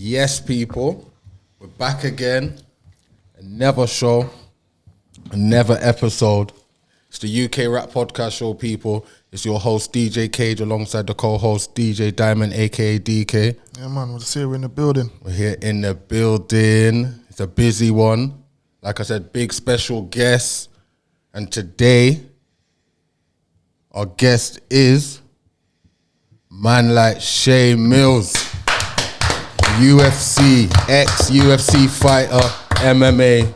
Yes, people, we're back again. Another show, another episode. It's the UK Rap Podcast show, people. It's your host, DJ Cage, alongside the co-host, DJ Diamond, a.k.a. DK. Yeah, man, we're here in the building. We're here in the building. It's a busy one. Like I said, big special guest. And today, our guest is man like Shea Mills. UFC, ex-UFC fighter, MMA,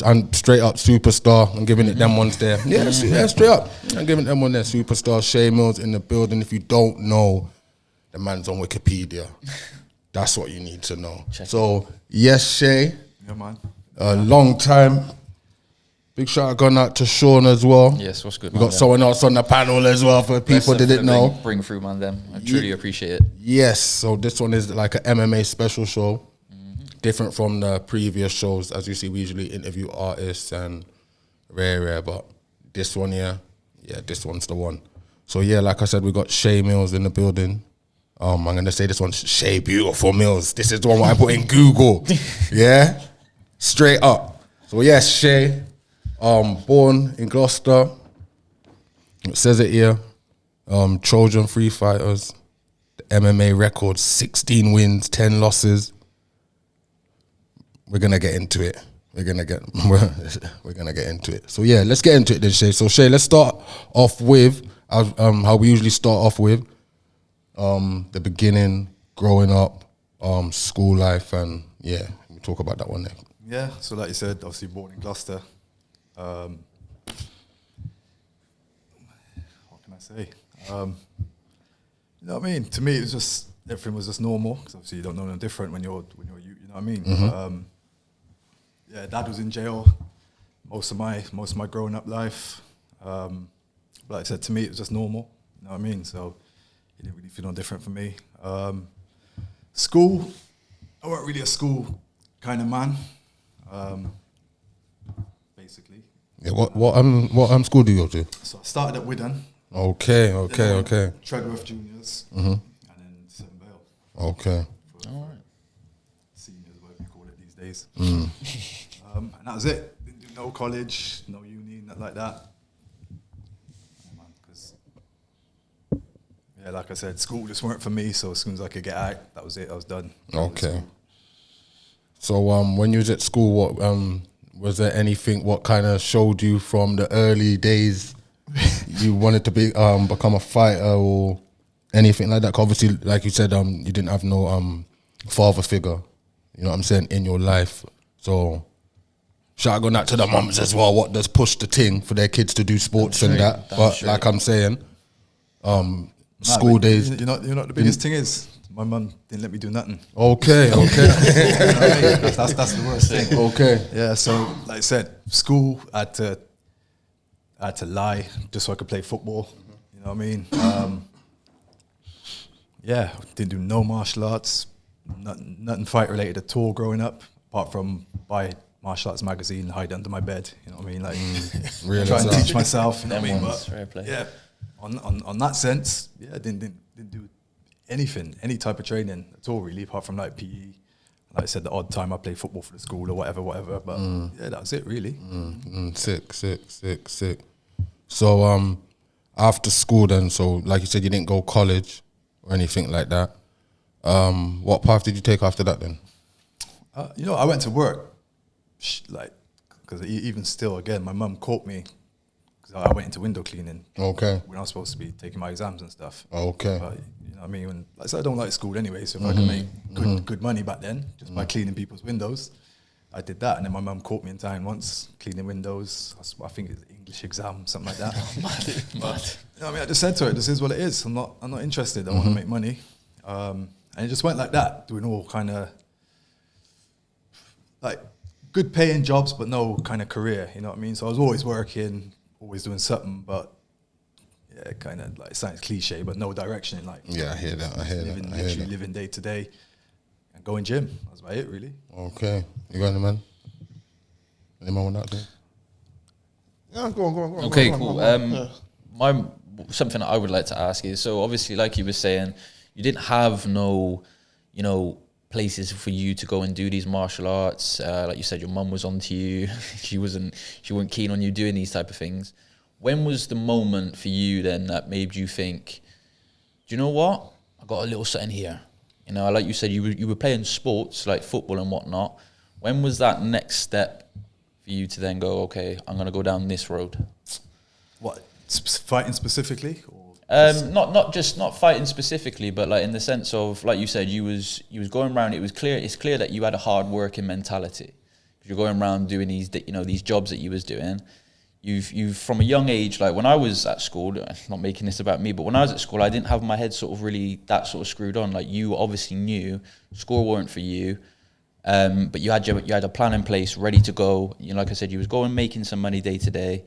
and straight up superstar. I'm giving it them ones there. Yeah, straight up. I'm giving them one there, superstar. Shea Mills in the building. If you don't know, the man's on Wikipedia. That's what you need to know. So, yes, Shea. Yeah, man. A long time. Big shout out gone out to Sean as well. Yes, what's good, We got someone else on the panel as well for people that didn't know. Bring through, man, them. I truly appreciate it. Yes, so this one is like an MMA special show. Different from the previous shows. As you see, we usually interview artists and rare, but this one, yeah, this one's the one. So yeah, like I said, we got Shea Mills in the building. I'm gonna say this one's Shea Beautiful Mills. This is the one I put in Google. Yeah, straight up. So yes, Shea, born in Gloucester. It says it here. Trojan Free Fighters. The MMA record: 16 wins, 10 losses. We're gonna get into it. We're gonna get into it. So yeah, let's get into it then, Shea. So Shea, let's start off with how we usually start off with the beginning, growing up, school life, and yeah, we talk about that one there. Yeah, so like you said, obviously born in Gloucester. What can I say? You know what I mean? To me, it was just everything was just normal because obviously you don't know no different when you're you know what I mean? Yeah, dad was in jail most of my growing up life. Like I said, to me it was just normal. You know what I mean? So it didn't really feel no different for me. School, I weren't really a school kind of man. Basically. Yeah, what school do you go to? So I started at Widden. Okay. Treadworth Juniors, and then Seven Vale. Okay. All right. Seniors, whatever you call it these days. And that was it. Didn't do no college, no uni, nothing like that. Yeah, like I said, school just weren't for me. So as soon as I could get out, that was it. I was done. Okay. So when you was at school, what was there anything? What kind of showed you from the early days you wanted to become a fighter or anything like that? 'Cause obviously, like you said, you didn't have no father figure. You know what I'm saying, in your life. So shout out going out to the mums as well. What does push the thing for their kids to do sports and that? But like I'm saying, school days. You know what the biggest thing is? My mum didn't let me do nothing. Okay. You know what I mean? That's the worst thing. Okay. Yeah, so like I said, school I had to lie just so I could play football. You know what I mean? Yeah, didn't do no martial arts, nothing fight related at all growing up, apart from buy martial arts magazine and hide under my bed. You know what I mean? Like try and teach myself. You know what I mean? But yeah, on that sense, yeah, I didn't do anything, any type of training at all really, apart from like PE. Like I said, the odd time I play football for the school or whatever. But yeah, that was it really. Sick. So after school then, so like you said, you didn't go college or anything like that. What path did you take after that then? You know, I went to work, like, because even still, again, my mum caught me because I went into window cleaning. Okay. When I was supposed to be taking my exams and stuff. Okay. But, you know what I mean? Like I said, I don't like school anyway, so if I could make good money back then, just by cleaning people's windows, I did that. And then my mum caught me in time once, cleaning windows. I think it's English exam, something like that. But, you know what I mean? I just said to her, this is what it is. I'm not interested. I want to make money. And it just went like that, doing all kind of like good paying jobs, but no kind of career, you know what I mean? So I was always working, always doing something, but yeah, kind of like, it sounds cliche, but no direction in life. Yeah, I hear that. Literally living day to day and going gym. That's about it, really. Okay. You got any man? Anyone want that thing? Yeah, go on. Okay, cool. Something I would like to ask is, so obviously, like you were saying, you didn't have no, places for you to go and do these martial arts. Like you said, your mum was onto you. she wasn't keen on you doing these type of things. When was the moment for you then that made you think, do you know what? I got a little something here. You know, like you said, you were playing sports like football and whatnot. When was that next step for you to then go, okay, I'm going to go down this road? What, fighting specifically? Or not fighting specifically, but like in the sense of, like you said, you was going around. It's clear that you had a hard working mentality. You're going around doing these jobs that you was doing. You've from a young age, like when I was at school, not making this about me, but when I was at school, I didn't have my head sort of really that sort of screwed on. Like you obviously knew school weren't for you, but you had a plan in place, ready to go. You know, like I said, you was going making some money day to day.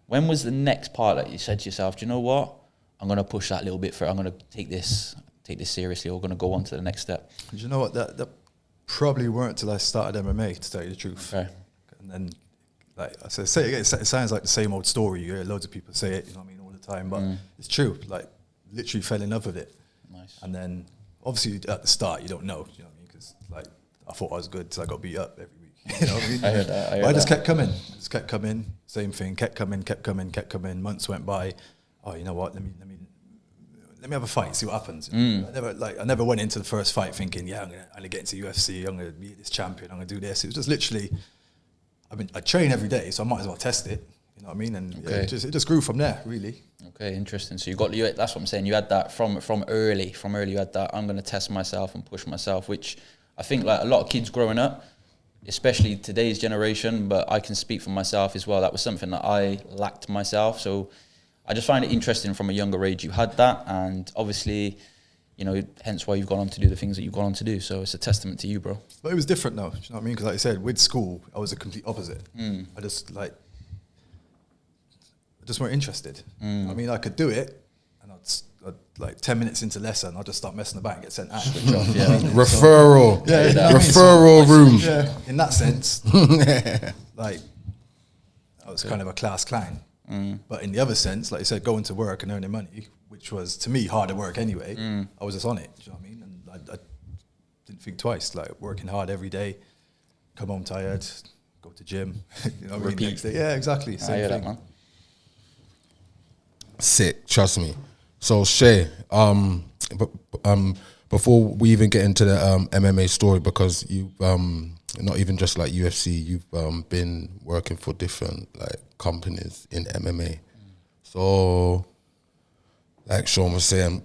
When was the next part that you said to yourself, do you know what? I'm going to push that a little bit further. I'm going to take this seriously, or going to go on to the next step. Do you know what? That probably weren't till I started MMA, to tell you the truth. Okay. And then, like I said, say it again, it sounds like the same old story. You hear loads of people say it, you know what I mean, all the time. But it's true. Like, literally fell in love with it. Nice. And then, obviously, at the start, you don't know. You know what I mean? Because like I thought I was good, so I got beat up every week. You know what I mean? I heard that. I just kept coming. Same thing. Kept coming. Months went by. Oh, you know what? Let me have a fight, see what happens. I never went into the first fight thinking, yeah, I'm gonna get into UFC, I'm gonna be this champion, I'm gonna do this. It was just literally, I train every day, so I might as well test it. You know what I mean? And okay. It just grew from there, really. Okay, interesting. So that's what I'm saying. You had that from early. From early, you had that. I'm gonna test myself and push myself, which I think like a lot of kids growing up, especially today's generation, but I can speak for myself as well. That was something that I lacked myself. So I just find it interesting from a younger age you had that, and obviously, you know, hence why you've gone on to do the things that you've gone on to do. So it's a testament to you, bro. But it was different though, do you know what I mean? Because like I said, with school, I was the complete opposite. I just weren't interested. You know what I mean? I could do it, and I'd like 10 minutes into lesson, I'll just start messing about and get sent out. Referral. Yeah, referral room. Yeah, in that sense, like I was kind of a class clown. But in the other sense, like you said, going to work and earning money, which was to me harder work anyway, I was just on it. Do you know what I mean? And I didn't think twice. Like working hard every day, come home tired, go to gym. You know what I mean? Next day. Yeah, exactly. Same I hear thing. that, man. Sick, trust me. So Shea, before we even get into the MMA story, because you've not even just like UFC, you've been working for different like companies in MMA. So, like Sean was saying,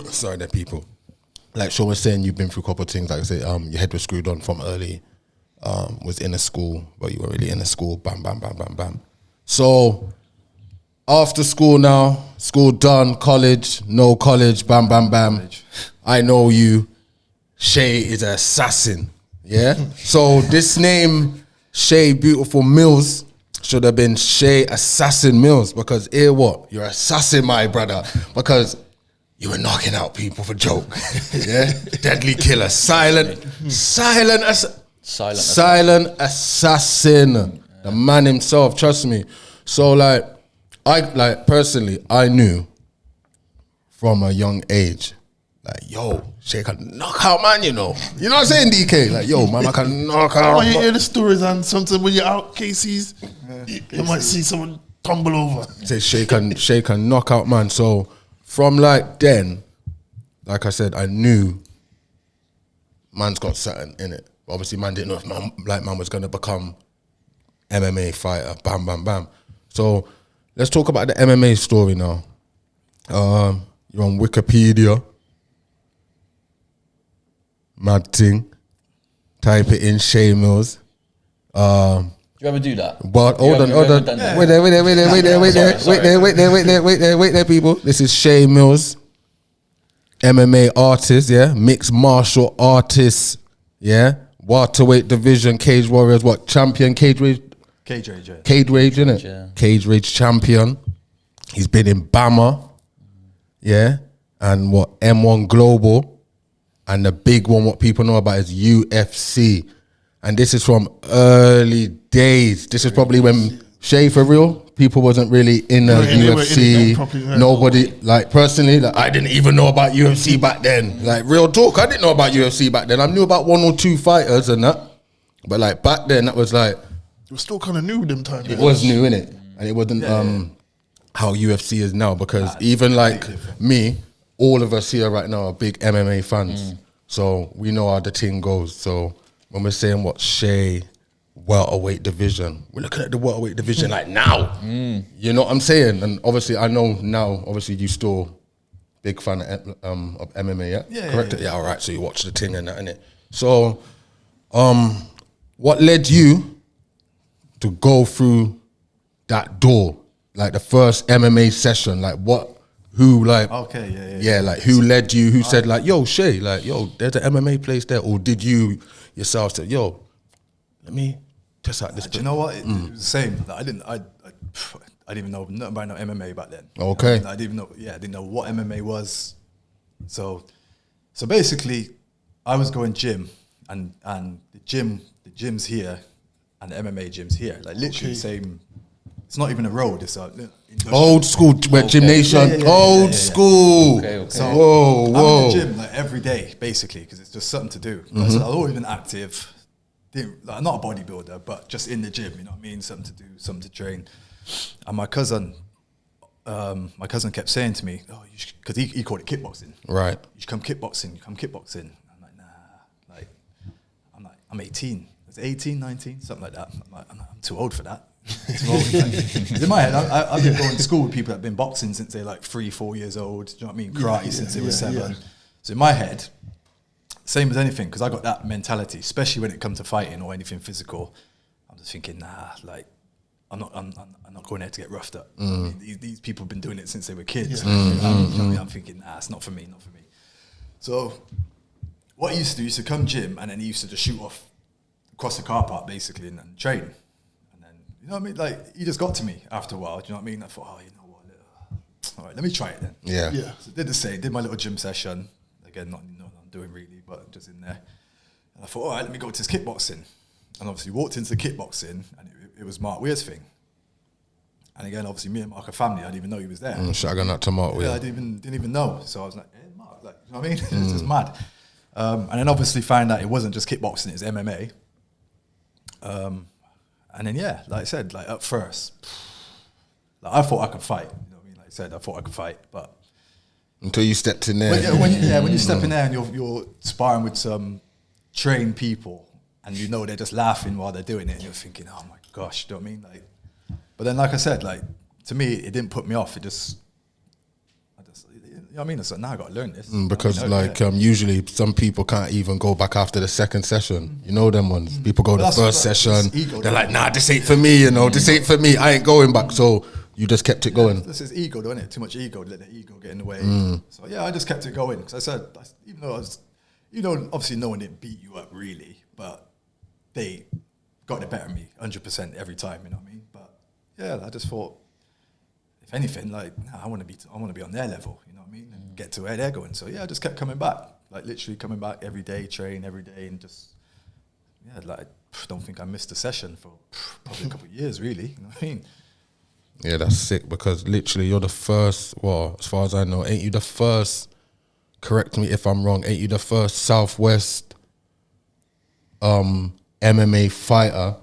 sorry, there people. Like Sean was saying, you've been through a couple of things. Like I say, your head was screwed on from early. Was in a school, but you were really in a school. Bam, bam, bam, bam, bam. So after school now, school done, college, no college, bam, bam, bam. I know you. Shea is an assassin. Yeah? So this name, Shea Beautiful Mills, should have been Shea Assassin Mills, because hear what? You're assassin, my brother. Because you were knocking out people for joke. Yeah? Deadly killer. Silent assassin. The man himself, trust me. So personally, I knew from a young age, like, yo, Shea can knock out, man, you know. You know what I'm saying, DK? Like, yo, man, I can knock out. Oh, you hear the stories, and sometimes when you're out, Casey's, you might see someone tumble over. Say Shea can knock out, man. So from like then, like I said, I knew man's got something in it. Obviously, man didn't know if man was gonna become MMA fighter. Bam, bam, bam. So let's talk about the MMA story now. You're on Wikipedia. Mad thing. Type it in, Shea Mills. Do you ever do that? But hold on. Wait there, people. This is Shea Mills, MMA artist, yeah, mixed martial artist, yeah, welterweight division, Cage Warriors, what champion, Cage Rage, innit? Yeah. Cage Rage champion. He's been in Bama, yeah, and what M1 Global, and the big one, what people know about is UFC. And this is from early days. This is probably when Shea, for real, people wasn't really in the They weren't in it UFC. properly, right. Nobody, like personally, like I didn't even know about UFC back then. Like real talk, I didn't know about UFC back then. I knew about 1 or 2 fighters and that, but like back then, that was like It was still kind of new them times. it was new, innit? And it wasn't how UFC is now, because even like me, all of us here right now are big MMA fans, so we know how the thing goes. So when we're saying what Shea welterweight division, we're looking at the welterweight division like now. You know what I'm saying? And obviously, I know now. Obviously, you still big fan of MMA, yeah? Yeah, Correct. yeah. Yeah, all right. So you watch the thing and that, innit? So, what led you to go through that door, like the first MMA session? Like who like? Okay, Yeah, like who led you? Who said like, yo, Shea, like, yo, there's an MMA place there, or did you yourself say, yo, let me test out this? Do you know what? It was the same. Like, I didn't even know nothing about no MMA back then. Okay. I didn't even know. Yeah, I didn't know what MMA was. So basically, I was going gym, and the gyms here, and the MMA gyms here, like literally the same. It's not even a road. It's a Old school gymnation. Old school. Okay. So Whoa. I'm in the gym like every day, basically, because it's just something to do. So I've always been active. Like, not a bodybuilder, but just in the gym. You know what I mean? Something to do, something to train. And my cousin kept saying to me, "Oh, because he called it kickboxing. Right. You should come kickboxing. I'm like, nah. I'm 18. It's 18, 19, something like that. I'm too old for that. Too old. Like, in my head, I've been going to school with people that have been boxing since they're like 3, 4 years old. Do you know what I mean? Karate since they were 7. Yeah. So in my head, same as anything, because I got that mentality, especially when it comes to fighting or anything physical. I'm just thinking, nah, like I'm not going there to get roughed up. I mean, these people have been doing it since they were kids. You know what I mean? I'm thinking, nah, it's not for me. So what he used to come gym, and then he used to just shoot off across the car park basically and train. And then, you know what I mean? Like, he just got to me after a while. Do you know what I mean? I thought, oh, you know what? All right, let me try it then. Yeah. So did my little gym session. Again, not I'm doing really, but just in there. And I thought, all right, let me go to this kickboxing. And obviously walked into the kickboxing, and it was Mark Weir's thing. And again, obviously me and Mark are family. I didn't even know he was there. Shotgun that tomato. Yeah, I didn't even know. So I was like, hey, Mark, like, you know what I mean? It's just mad. And then obviously find out it wasn't just kickboxing, it was MMA. And then, yeah, like I said, like at first, like I thought I could fight. You know what I mean? Like I said, I thought I could fight, but Until you stepped in there. when you step in there and you're sparring with some trained people, and you know they're just laughing while they're doing it, and you're thinking, oh my gosh, do you know what I mean? Like, but then, like I said, like to me, it didn't put me off. I just, you know what I mean? It's like, now I got to learn this. Because usually some people can't even go back after the second session. You know them ones. People go the first session. They're like, nah, this ain't for me. You know, this ain't for me. I ain't going back. So you just kept it going. This is ego, don't it? Too much ego. Let the ego get in the way. So yeah, I just kept it going because I said, even though obviously no one didn't beat you up really, but they got the better of me 100% every time. You know what I mean? But yeah, I just thought, if anything, like I want to be on their level. You know what I mean? And get to where they're going. So yeah, I just kept coming back, like literally coming back every day, train every day, and just like I don't think I missed a session for probably a couple of years, really. You know what I mean? Yeah, that's sick because literally you're the first, well, as far as I know, ain't you the first, correct me if I'm wrong, ain't you the first Southwest MMA fighter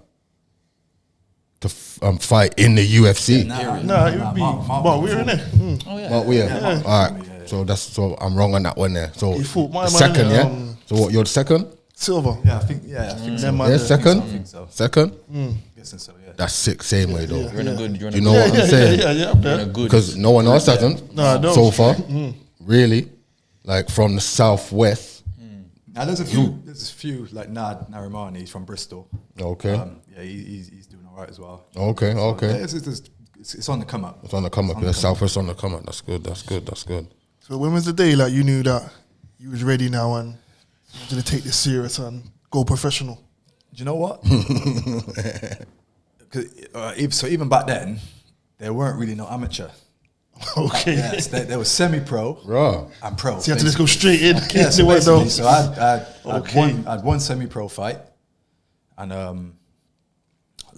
to fight in the UFC? Nah, it would be Mark Weir, innit? Oh yeah. Mark Weir. All right. So I'm wrong on that one there. So He fought my the man, second, yeah? So what, you're the second? Silver. Yeah, I think so. Yeah, second? I think so. Second? Guessing so, yeah. That's sick, same way though. You're in a good. Do you know what I'm saying? Yeah, I'm You're in there. a good. Because no one else hasn't so far, really. Like from the Southwest. Now there's a few like Nad Narimani, he's from Bristol. Okay. Yeah, he's doing all right as well. Okay. Yeah, it's on the come up. It's on the come up. Yeah, Southwest on the come up. That's good. So when was the day like you knew that you was ready now and you were going to take this serious and go professional? Do you know what? So even back then, there weren't really no amateur. Okay. Yes, there was semi-pro Right. and pro. So you had to just go straight in. Yeah, so basically, so I Okay. had one semi-pro fight, and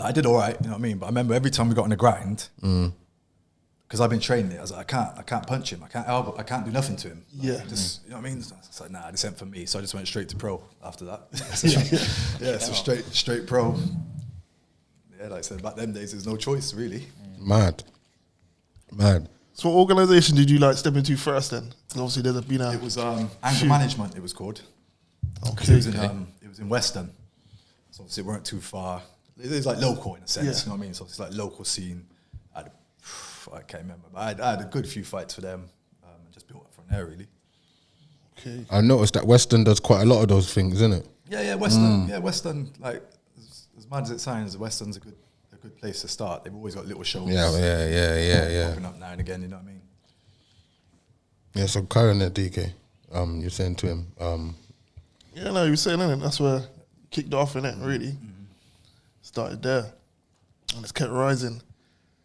I did all right, you know what I mean? But I remember every time we got on the grind, because I've been training it, I was like, I can't punch him, I can't elbow, I can't do nothing to him. Like, just, you know what I mean? It's like, nah, this ain't for me. So I just went straight to pro after that. So straight pro. Yeah, like I said, back them days, there's no choice, really. Mad. So what organisation did you like step into first then? 'Cause obviously there's been a... It was anger management, it was called. Okay. It was in Western. So obviously it weren't too far. It is like local in a sense, you know what I mean? So it's like local scene. I can't remember, but I had a good few fights for them and just built up from there, really. Okay. I noticed that Western does quite a lot of those things, isn't it? Yeah, Western. Yeah, Western. Like as mad as it sounds, Western's a good place to start. They've always got little shows. Yeah. Popping up now and again. You know what I mean? Yeah. So Karen at DK, you're saying to him, Yeah, no, you were saying innit? That's where it kicked off in it. Really started there, and it's kept rising.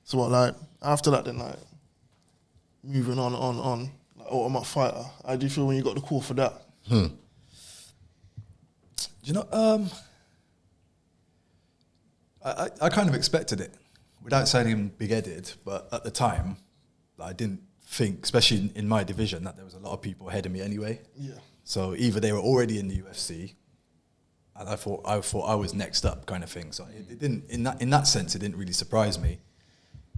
So what, like after that, then like moving on, like Ultimate Fighter. How do you feel when you got the call for that? Do you know? I kind of expected it, without sounding big-headed. But at the time, I didn't think, especially in my division, that there was a lot of people ahead of me anyway. Yeah. So either they were already in the UFC, and I thought I was next up, kind of thing. So it didn't, in that sense, it didn't really surprise me.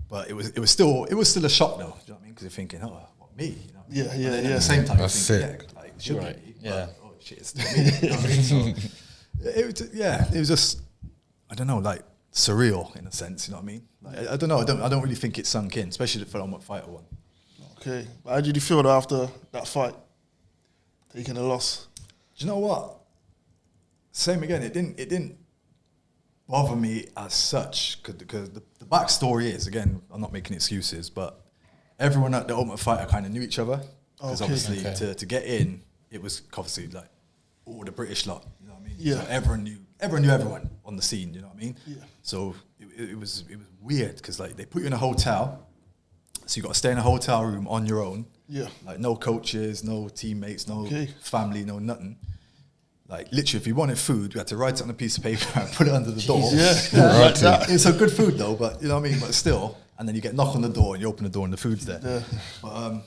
But it was still a shock, though. Do you know what I mean? Because you're thinking, oh, what, me? You know what I mean? Yeah. At the same time, you're That's thinking, it. yeah, like should Right. be. Yeah. But, oh shit, it's still me. You know what I mean? So it was just, I don't know, like surreal in a sense. You know what I mean? Like, I don't know. I don't really think it sunk in, especially for Ultimate Fighter one. Okay. But how did you feel after that fight, taking a loss? Do you know what? Same again. It didn't bother me as such because the backstory is, again, I'm not making excuses, but everyone at the Ultimate Fighter kind of knew each other because obviously to get in, it was obviously like all the British lot. You know what I mean? Yeah. So everyone knew everyone on the scene. You know what I mean? Yeah. So it was weird because like they put you in a hotel, so you got to stay in a hotel room on your own. Yeah. Like no coaches, no teammates, no Okay. family, no nothing. Like literally, if you wanted food, you had to write it on a piece of paper and put it under the door. It's a good food though, but you know what I mean. But still, and then you get knock on the door and you open the door and the food's there. Yeah. But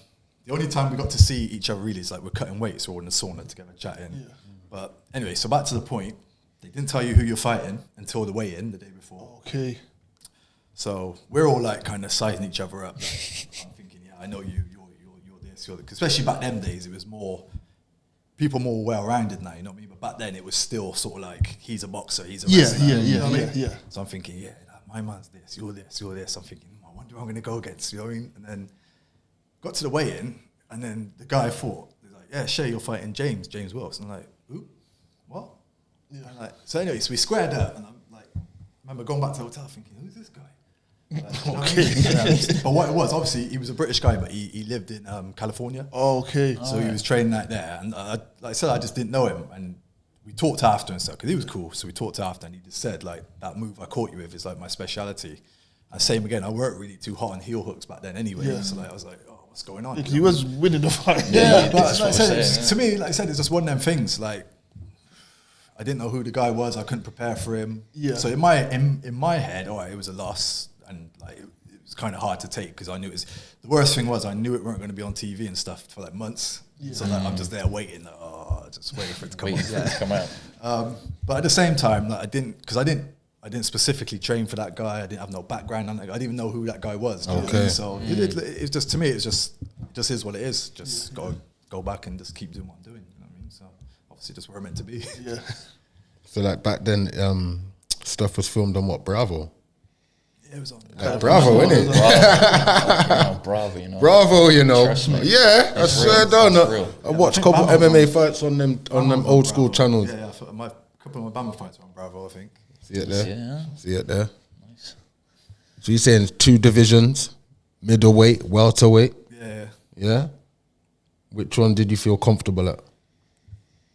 the only time we got to see each other really is like we're cutting weights, we're all in the sauna together chatting. Yeah. But anyway, so back to the point, they didn't tell you who you're fighting until the weigh-in the day before. Okay. So we're all like kind of sizing each other up. Like, I'm thinking, yeah, I know you're this, you're that. Especially back them days, it was more people more well-rounded now. You know what I mean? But back then, it was still sort of like he's a boxer, he's a wrestler. You know what I mean? Yeah. So I'm thinking, yeah, my man's this, you're this, you're this. I'm thinking, I wonder who I'm going to go against. You know what I mean? And then got to the weigh-in, and then the guy fought. He's like, yeah, Shea, you're fighting James Wilkes. And I'm like, who? What? Yeah. And like, so anyway, so we squared up, and I'm like, I remember going back to the hotel thinking, who's this guy? Like, you know what I mean? But what it was, obviously, he was a British guy, but he lived in California. Okay. So he was training out there. And like I said, I just didn't know him. And we talked after and stuff, because he was cool. So we talked after, and he just said, like, that move I caught you with is like my speciality. And same again, I weren't really too hot on heel hooks back then anyway. Yeah. So like, I was like, oh, what's going on? Because he was winning the fight. Yeah, but like I said, to me, like I said, it's just one of them things. Like, I didn't know who the guy was. I couldn't prepare for him. Yeah. So in my head, all right, it was a loss, and like it was kind of hard to take because I knew it was. The worst thing was I knew it weren't going to be on TV and stuff for like months. Yeah. So like, I'm just there waiting, like, just waiting for it to come out. But at the same time, like, I didn't specifically train for that guy. I didn't have no background on it. I didn't even know who that guy was. Okay. So it's just, to me, it just is what it is. Just go back and just keep doing what I'm doing. You know what I mean? So obviously, just where I'm meant to be. Yeah. So like back then, stuff was filmed on what, Bravo? Yeah, it was on. Like Bravo, innit? Bravo, you know. Bravo, you know. Trust me. Yeah, I swear down. I watched a couple MMA fights on them old school channels. Yeah, a couple of my Bama fights were on Bravo, I think. See it there? Yeah. See it there? Nice. So you're saying 2 divisions, middleweight, welterweight? Yeah. Yeah? Which one did you feel comfortable at?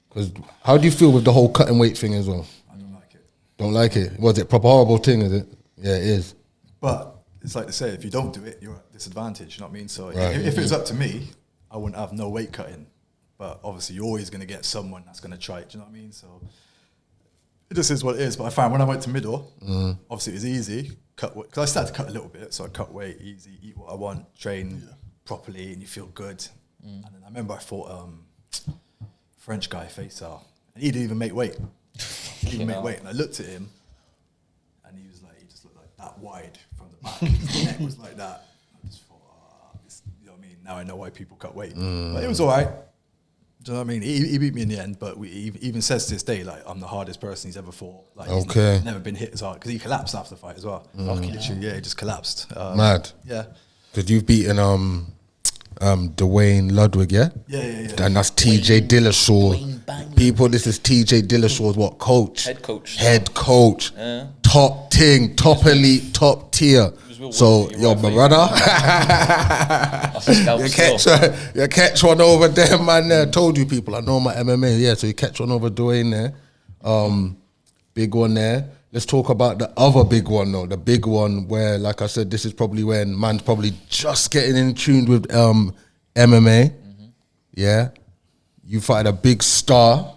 Because how do you feel with the whole cutting weight thing as well? I don't like it. Don't like it? Was it proper horrible thing, is it? Yeah, it is. But it's like they say, if you don't do it, you're at disadvantage, you know what I mean? So Right. if it was up to me, I wouldn't have no weight cutting. But obviously you're always going to get someone that's going to try it, do you know what I mean? So it just is what it is. But I found when I went to middle, obviously it was easy. Because I started to cut a little bit, so I cut weight, easy, eat what I want, train properly, and you feel good. And then I remember I fought French guy, Faisal, and he didn't even make weight. And I looked at him, and he just looked like that wide from the back. His neck was like that. I just thought, you know what I mean? Now I know why people cut weight. But it was all right. Do you know what I mean? He beat me in the end, but he even says to this day, like, I'm the hardest person he's ever fought. Like, he's never been hit as hard, because he collapsed after the fight as well. Literally, he just collapsed. Mad. Yeah. Because you've beaten Dwayne Ludwig, yeah? Yeah. And that's TJ Dillashaw. People, this is TJ Dillashaw's what? Coach? Head coach. Yeah. Top ting, top elite, top tier. So, yo, my brother, you catch one over there, man. There, told you people, I know my MMA. Yeah, so you catch one over Dwayne there. Big one there. Let's talk about the other big one, though. The big one where, like I said, this is probably when man's probably just getting in tune with MMA. Yeah, you fight a big star.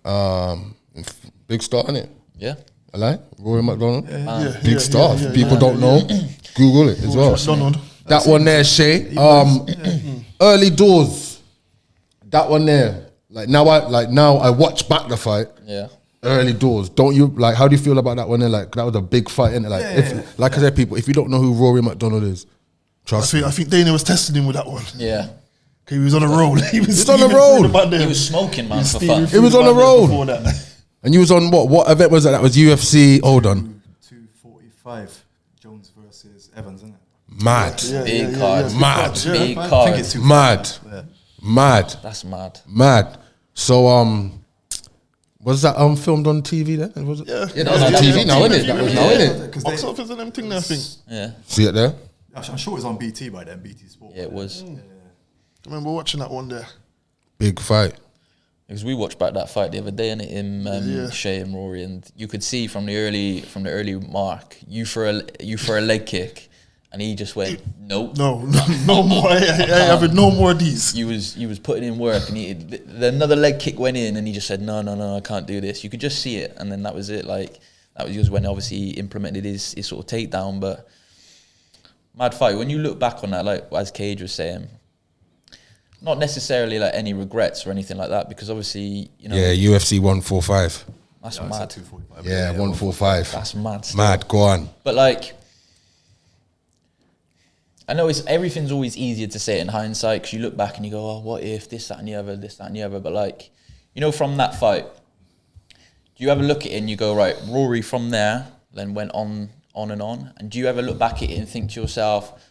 Big star, innit? Yeah. I like Rory McDonald. Big star. People don't know. Google it as well. That one there, Shea. Early doors. That one there. Now I watch back the fight. Yeah. Early doors. Don't you like? How do you feel about that one there? Like that was a big fight, innit? Like I said, people, if you don't know who Rory McDonald is, trust me. I think Dana was testing him with that one. Yeah. He was on a roll. He was on a roll. He was smoking, man, for fun. He was on a roll. And you was on what? What event was that? That was UFC. Hold on. 245. Jones versus Evans, isn't it? Mad. Big card. Mad. Big I card. think it's Mad. Mad. That's mad. Mad. So was that filmed on TV then? Was it? Yeah, that was on TV now, innit? That was now, innit? Box office and everything there, I think. Yeah. See it there? I'm sure it was on BT by then, BT Sport. Yeah, it was. I remember watching that one there. Big fight. Because we watched back that fight the other day, innit, in Shea and Rory, and you could see from the early mark, you for a leg kick, and he just went, nope. No more. I have no more of these. He was putting in work, and another leg kick went in, and he just said, no, I can't do this. You could just see it, and then that was it. Like, that was just when obviously he implemented his sort of takedown. But mad fight. When you look back on that, like as Cage was saying, not necessarily like any regrets or anything like that, because obviously, you know. Yeah, UFC 145. That's mad. 245. Yeah, 145. That's mad. Still. Mad, go on. But like, I know everything's always easier to say it in hindsight, because you look back and you go, oh, what if this, that, and the other. But like, you know, from that fight, do you ever look at it and you go, right, Rory from there then went on and on, and do you ever look back at it and think to yourself,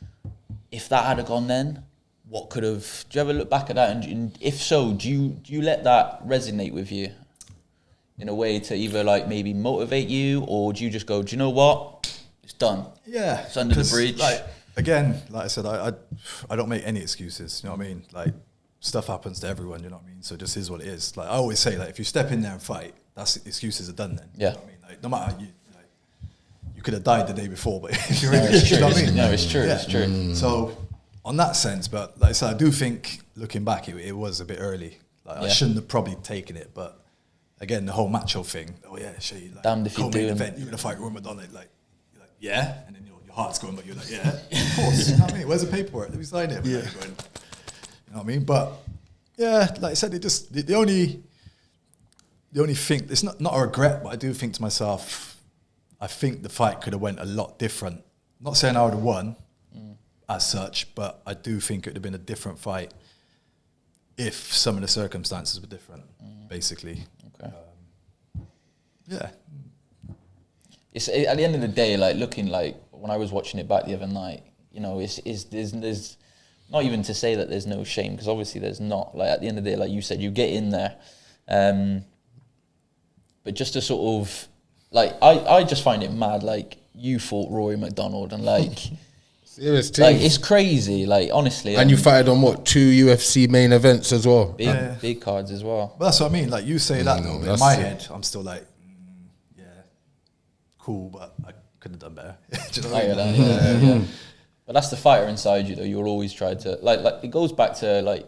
if that had gone then, what could have? Do you ever look back at that, and if so, do you let that resonate with you in a way to either like maybe motivate you, or do you just go, do you know what, it's done? Yeah, it's under the bridge. Like, again, like I said, I don't make any excuses. You know what I mean? Like, stuff happens to everyone. You know what I mean? So it just is what it is. Like I always say, like if you step in there and fight, that's excuses are done then. Yeah. You know what I mean? Like no matter you could have died the day before, but if you're No, in it's it, true. you know what I mean? No, it's true. Yeah. It's true. So on that sense, but like I said, I do think looking back, it was a bit early. Like I shouldn't have probably taken it, but again, the whole macho thing. Oh yeah, Shea, like, damned if you do. Event, you're gonna fight Rory McDonald, like you're like yeah, and then your heart's going, but you're like yeah, of course. You know what I mean? Where's the paperwork? Let me sign it. Yeah. You know what I mean? But yeah, like I said, it just the only thing, it's not a regret, but I do think to myself, I think the fight could have went a lot different. Not saying I would have won as such, but I do think it would have been a different fight if some of the circumstances were different, basically. Okay. Yeah. It's at the end of the day, like looking like when I was watching it back the other night, you know, there's not even to say that there's no shame, because obviously there's not. Like at the end of the day, like you said, you get in there, but just to sort of like I just find it mad. Like you fought Rory McDonald, and like Serious like it's crazy. Like honestly, and you fighted on what, 2 UFC main events as well? Big cards as well. But that's what I mean. Like you say that though, but in my head, I'm still like, yeah, cool, but I could have done better. Do you know what I mean? But that's the fighter inside you, though. You'll always try to like it goes back to like,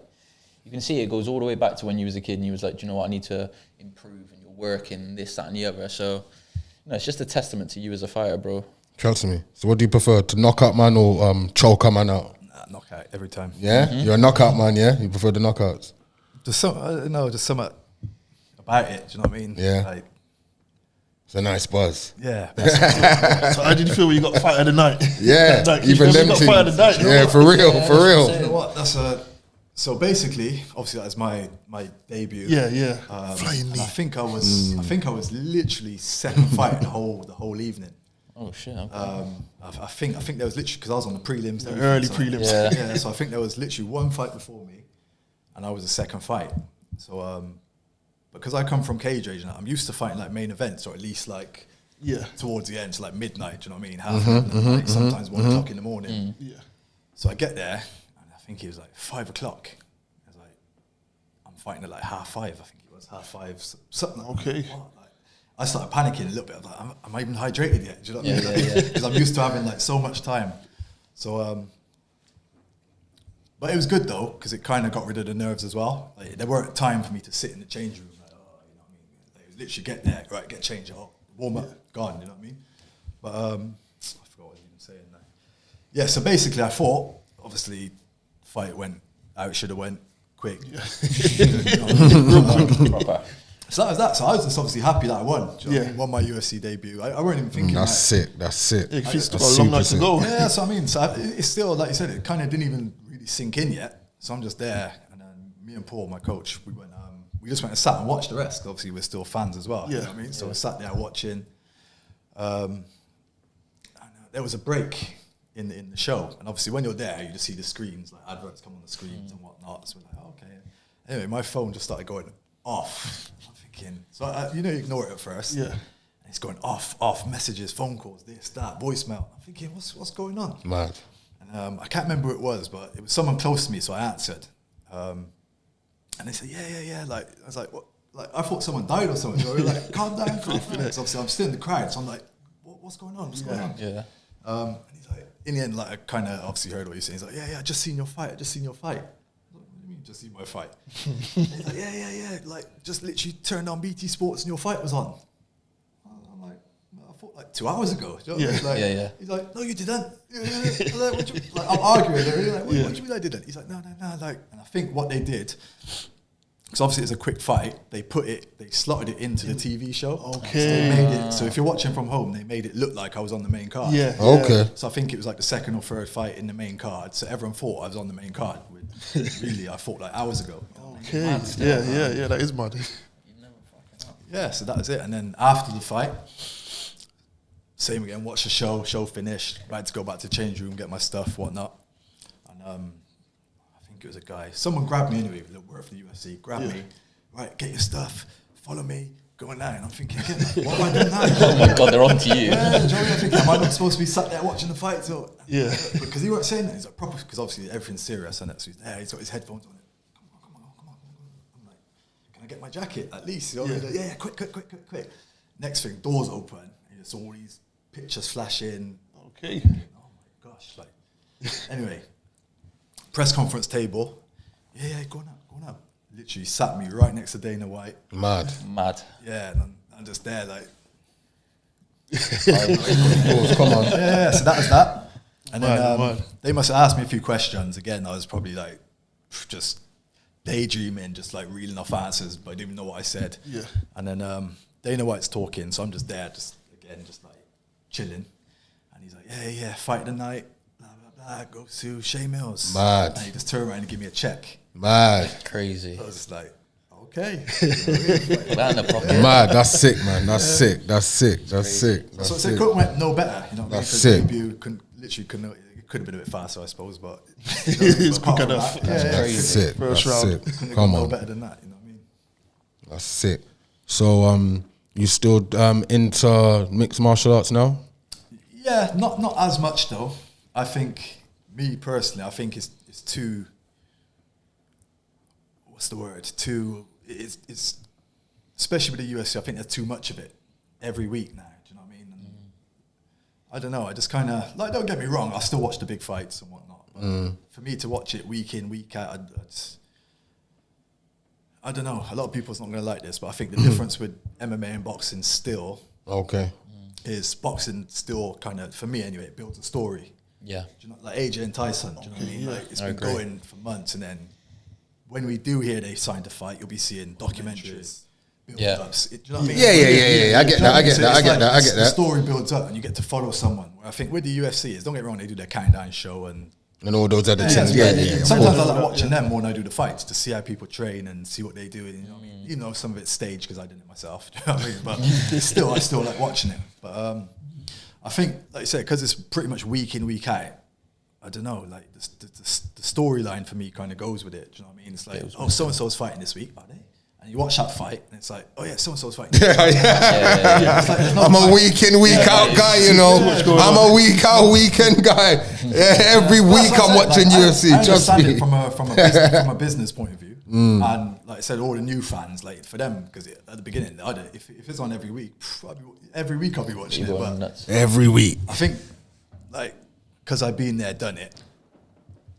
you can see it goes all the way back to when you was a kid and you was like, do you know what, I need to improve, and you're working this, that, and the other. So, it's just a testament to you as a fighter, bro. Trust me. So what do you prefer, to knock out man or choke a man out? Nah, knockout every time. Yeah? You're a knockout man, yeah? You prefer the knockouts? Just some, I don't know, just something about it. Do you know what I mean? Yeah. Like, It's a nice buzz. yeah. So how did you feel when you got fight of the night? Yeah, Like, even them got things. fight of the night. Yeah, for real, for real. You know what? So basically, obviously that was my debut. Yeah. Flying And knee. I think I was literally second fight the whole evening. Oh, shit. Okay. I think there was literally, because I was on the prelims. The early prelims. Yeah. So I think there was literally one fight before me, and I was the second fight. So because I come from cage rage, I'm used to fighting like main events, or at least like towards the end, so like midnight. Do you know what I mean? Half midnight, sometimes 1 o'clock in the morning. Yeah. So I get there, and I think it was like 5 o'clock. I was like, I'm fighting at like 5:30. I think it was 5:30. Something. Okay. What? Like, I started panicking a little bit. I was like, am I even hydrated yet? Do you know what I mean? Because I'm used to having like so much time. So, but it was good though, because it kind of got rid of the nerves as well. Like, there weren't time for me to sit in the change room. Like, oh, you know what I mean? Like, it was literally get there, right, get changed, warm up, gone. You know what I mean? But I forgot what I was even saying now. Yeah. So basically, I thought, obviously, fight went how it should have went quick. Proper. So that was that. So I was just obviously happy that I won. Do you know what I mean? Won my UFC debut. I weren't even thinking. That's sick. That's sick. Yeah, That's still got a long night to sick. go. Yeah, that's what I mean. So it's still, like you said, it kind of didn't even really sink in yet. So I'm just there, and then me and Paul, my coach, we went. We just went and sat and watched the rest. 'Cause obviously, we're still fans as well. Yeah. You know what I mean? So we sat there watching. And there was a break in the show, and obviously, when you're there, you just see the screens, like adverts come on the screens and whatnot. So we're like, oh, okay. Anyway, my phone just started going off. I'm thinking, so you ignore it at first. Yeah. And it's going off, messages, phone calls, this, that, voicemail. I'm thinking, what's going on? Mad. And I can't remember who it was, but it was someone close to me, so I answered. And they said, yeah. Like, I was like, what? Like, I thought someone died or something. So we were like, calm down. So obviously, I'm still in the crowd, so I'm like, what's going on? What's going on? Yeah. And he's like, in the end, like, I kind of obviously heard what you're saying. He's like, yeah, I just seen your fight. I just seen your fight. What do you mean, just seen my fight? He's like, yeah. Like, just literally turned on BT Sports and your fight was on. I'm like, I thought like 2 hours ago. Do you know what I mean? Like, Yeah. He's like, no, you didn't. Like, I'm arguing. They're really like, what do you mean I didn't? He's like, no. Like, and I think what they did, because obviously it's a quick fight, they slotted it into the TV show. Okay. So they made it, so if you're watching from home, they made it look like I was on the main card. Yeah. Okay. So I think it was like the second or third fight in the main card. So everyone thought I was on the main card. Really, I fought like hours ago. Okay. Yeah. That is mad. Yeah, so that was it. And then after the fight, same again, watch the show finished, had to go back to the change room, get my stuff, whatnot. And I think it was a guy, someone grabbed me anyway, that worked for the UFC, grabbed me, right, get your stuff, follow me, going down. And I'm thinking, what have I done now? Oh my God, they're on to you. Yeah, Joey, I'm thinking, am I not supposed to be sat there watching the fight? So, Yeah. Because he weren't saying that, he's like, proper, because obviously everything's serious, and so he's there, he's got his headphones on. Come on. I'm like, can I get my jacket at least? You know? Yeah. Like, yeah, quick. Next thing, doors open, and it's all these pictures flashing. Okay. Oh my gosh, like. Anyway, press conference table. Yeah, going up. Literally sat me right next to Dana White. Mad. Yeah, and I'm just there like. Come on. Yeah, so that was that. And then Right. they must have asked me a few questions. Again, I was probably like just daydreaming, just like reeling off answers, but I didn't even know what I said. Yeah. And then Dana White's talking, so I'm just there, just like chilling. And he's like, yeah, fight of the night, blah, blah, blah, go to Shea Mills. Mad. And he just turned around and give me a check. Mad. Crazy. I was just like, okay. That in the pocket. Mad. That's sick, man. That's sick. So it couldn't went no better. You know what I mean? That's For sick. debut, it could have been a bit faster, I suppose, but It's apart quick from enough. that, That's crazy. sick. First That's round. sick. couldn't Come go no on. better than that. You know what I mean? That's sick. So, you still into mixed martial arts now? Yeah, not as much though. I think, me personally, I think it's too. What's the word? It's especially with the UFC. I think there's too much of it every week now. Do you know what I mean? And I don't know. I just kind of like. Don't get me wrong. I still watch the big fights and whatnot. But for me to watch it week in, week out, I don't know. A lot of people's not going to like this, but I think the difference with MMA and boxing still is boxing still kind of, for me anyway, it builds a story. Yeah. Do you know, like AJ and Tyson, do you know what I mean? Like, it's been going for months, and then when we do hear they signed a fight, you'll be seeing documentaries. Build-ups. Do you know what I mean? Yeah. I get that. The story builds up, and you get to follow someone. Where I think with the UFC, don't get me wrong, they do their countdown show and all those other things. Sometimes I like watching them more than I do the fights to see how people train and see what they do. And, you know what I mean? You know, some of it's staged because I did it myself. Do you know what I mean? But I still like watching it. But I think, like you said, because it's pretty much week in, week out, I don't know, like the storyline for me kind of goes with it. Do you know what I mean? It's like, so-and-so's fighting this week, are they? And you watch that fight, and it's like, oh yeah, so-and-so's fighting. It's like, I'm a week in, week out guy, you know. I'm a week out, weekend guy. Every week I'm watching UFC. I understand it from a business point of view. And like I said, all the new fans, like for them, because at the beginning, if it's on every week, every week I'll be watching it. But every week. I think, like, because I've been there, done it,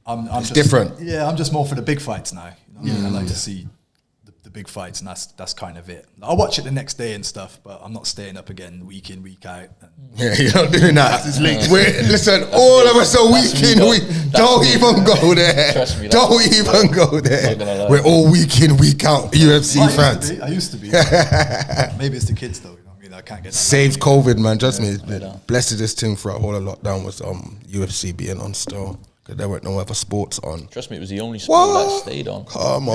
it's just different. Yeah, I'm just more for the big fights now. You know what I mean? I like to see the big fights, and that's kind of it. I'll watch it the next day and stuff, but I'm not staying up again week in, week out. Yeah, you're not doing that. Listen, all of us are week in, week. Don't even go there. Trust me. Don't even go there. We're all week in, week out UFC fans. I used to be. Maybe it's the kids though. You know what I mean? I can't get that. Saved COVID, man. Trust me. The blessedest thing for a whole lockdown was UFC being on still. Because there weren't no other sports on. Trust me, it was the only sport that stayed on. Come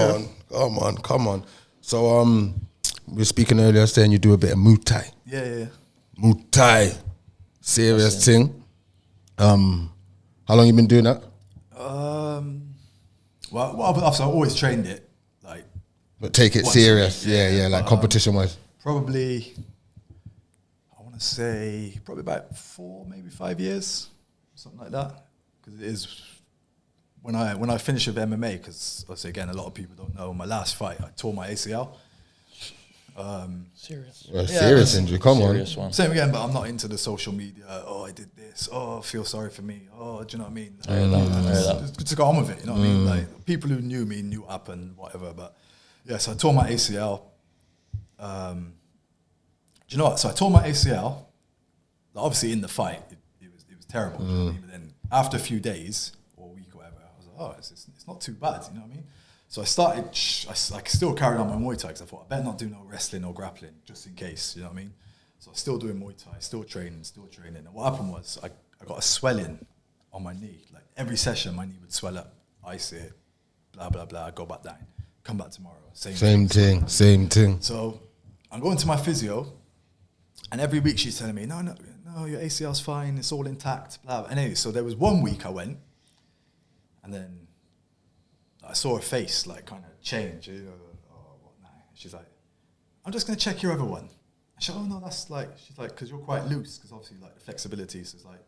on. So we were speaking earlier saying you do a bit of Muay Thai. Yeah. Muay Thai. Serious thing. How long you been doing that? Well, I've always trained it. Like, but take it serious. Yeah, like competition wise. Probably, I want to say probably about 4, maybe 5 years, something like that. Because it is when I finished with MMA. Because obviously, again, a lot of people don't know. My last fight, I tore my ACL. Serious. Well, serious injury. Come on. One. Same again, but I'm not into the social media. Oh, I did this. Oh, feel sorry for me. Oh, do you know what I mean? I heard that. It's good to go on with it. You know what I mean? Like people who knew me knew what happened, whatever. But yeah, so I tore my ACL. Do you know what? So I tore my ACL. Obviously, in the fight, it was terrible. You know what I mean? But then after a few days or a week or whatever, I was like, oh, it's not too bad. You know what I mean? So I started, I still carried on my Muay Thai because I thought, I better not do no wrestling or grappling, just in case, you know what I mean? So I was still doing Muay Thai, still training. And what happened was, I got a swelling on my knee. Like every session, my knee would swell up, ice it, blah, blah, blah, go back down, come back tomorrow. Same thing. So I'm going to my physio, and every week she's telling me, no, your ACL's fine, it's all intact, blah, blah. And anyway, so there was one week I went, and then I saw her face like kind of change. Oh, what now? She's like, I'm just going to check your other one. I said, oh no, that's like, she's like, because you're quite loose, because obviously like the flexibility. So it's like,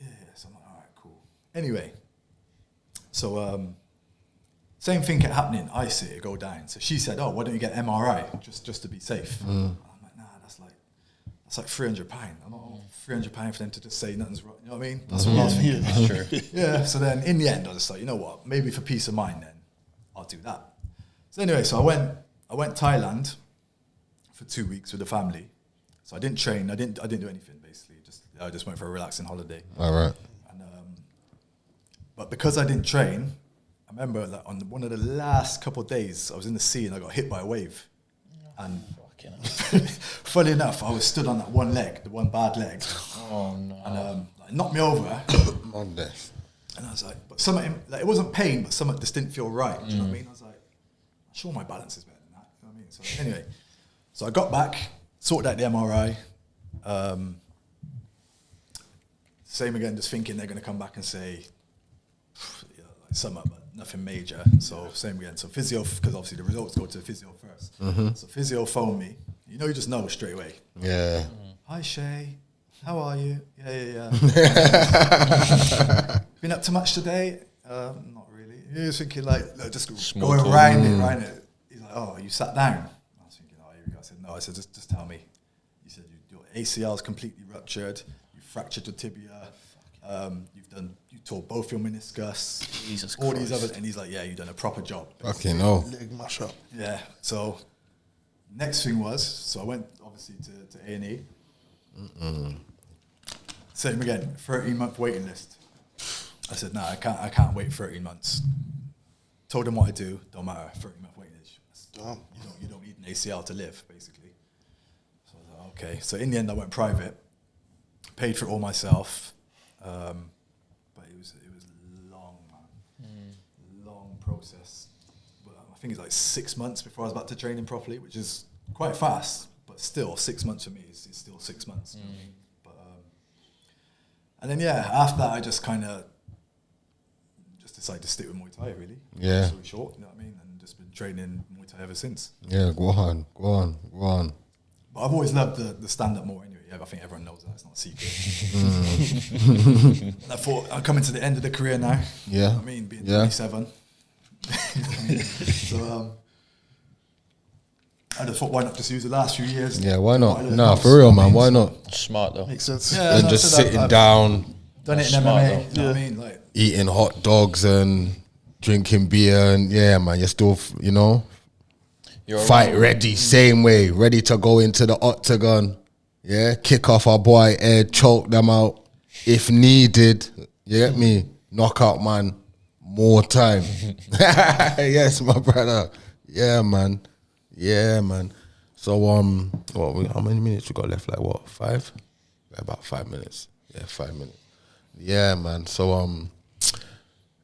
yeah. So I'm like, all right, cool. Anyway, so same thing kept happening. I see it go down. So she said, oh, why don't you get MRI just to be safe? I'm like, nah, that's like £300. I'm not £300 for them to just say nothing's wrong. You know what I mean? That's what I was thinking. That's true. Yeah. So then in the end, I was just like, you know what? Maybe for peace of mind, then I'll do that. So anyway, so I went Thailand for 2 weeks with the family. So I didn't train. I didn't do anything basically. I just went for a relaxing holiday. all right. And but because I didn't train, I remember that on one of the last couple of days, I was in the sea and I got hit by a wave. And funny enough, I was stood on that one leg, the one bad leg. Oh no! And it knocked me over. On this. And I was like, but something, like, it wasn't pain, but something just didn't feel right. Do you know what I mean? I was like, I'm sure my balance is better than that. You know what I mean? So anyway, so I got back, sorted out the MRI. Same again, just thinking they're going to come back and say, like something, but nothing major. So same again. So physio, because obviously the results go to the physio first. So physio phoned me. You just know straight away. Yeah. Hi Shea, how are you? Yeah. Been up to much today? Not really. He was thinking like just Small going talk. around it. He's like, oh, you sat down? I was thinking, oh, here we go. I said, no. I said, just tell me. He said, your ACL is completely ruptured. You fractured your tibia. You tore both your meniscus. Jesus all Christ. these other, and he's like, yeah, you've done a proper job. Okay, no. Leg mash up. Yeah. So next thing was, so I went obviously to A&E. Same again, 13-month waiting list. I said, no, I can't wait 13 months. Told them what I do, don't matter, 13-month waiting list. You don't need an ACL to live, basically. So I was like, okay. So in the end, I went private, paid for it all myself, but it was long, man, long process. But I think it's like 6 months before I was about to train him properly, which is quite fast, but still 6 months for me is still 6 months. You know what I mean? But and then after that, I just kind of decided to stick with Muay Thai, really. Yeah. So short, you know what I mean? And just been training Muay Thai ever since. Yeah, go on. But I've always loved the stand-up more anyway. Yeah, I think everyone knows that. It's not a secret. I thought I'm coming to the end of the career now. Yeah. You know what I mean, being 27. So I just thought, why not just use the last few years? Yeah, why not? Nah, for real, man. Why not? Smart though. Makes sense. Yeah, And no, just so sitting I've down, done it in Smart MMA. though. You know what I mean? Like, eating hot dogs and drinking beer, and man, you're still, You're fight around. ready, same way, ready to go into the octagon. Yeah, kick off our boy Ed, choke them out if needed. You get me? Knockout man, more time. Yes, my brother. Yeah, man. So how many minutes we got left? Like what? 5? About 5 minutes. Yeah, 5 minutes. Yeah, man. So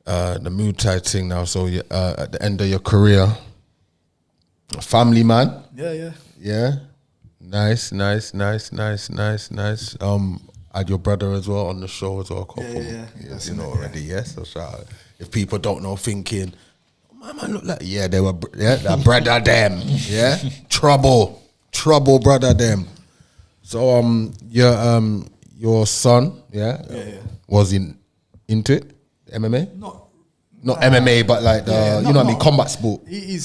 the Muay Thai thing now. So at the end of your career, family man. Yeah. Nice. Had your brother as well on the show as well. A couple. Yeah. You know already. Yes. So shout out. If people don't know, thinking, my man look like they were that brother them. Yeah. Trouble brother them. So your son was into it, MMA. Not MMA, but like the you know what I mean, combat sport. He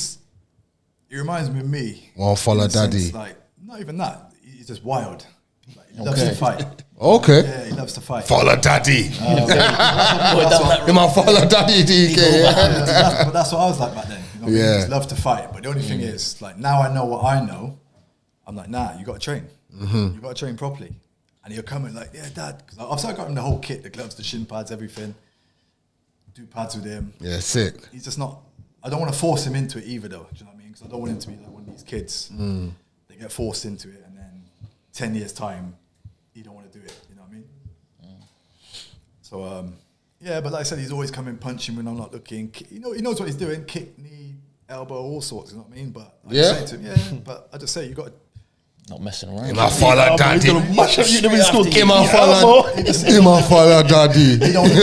reminds me of me. Well, follow in the sense, daddy. like, not even that. He's just wild. Like, he loves to fight. Okay. Yeah, he loves to fight. Follow daddy. That's You might follow daddy, DK. but that's what I was like back then. You know what I mean? Yeah. He just loved to fight. But the only thing is, like, now I know what I know. I'm like, nah, you got to train. You got to train properly. And he'll come in like, yeah, dad. Because I've started got him the whole kit, the gloves, the shin pads, everything. Do pads with him. Yeah, sick. He's just not. I don't want to force him into it either, though. Do you know what I mean? Because I don't want him to be like one of these kids. They get forced into it, and then 10 years time, he don't want to do it. You know what I mean? So but like I said, he's always coming punching when I'm not looking. He knows what he's doing. Kick, knee, elbow, all sorts. You know what I mean? But I just say to him, but I just say you got to. Not messing around. Him a follow daddy. He's gonna mash up you in school. Him a follow daddy. He don't want to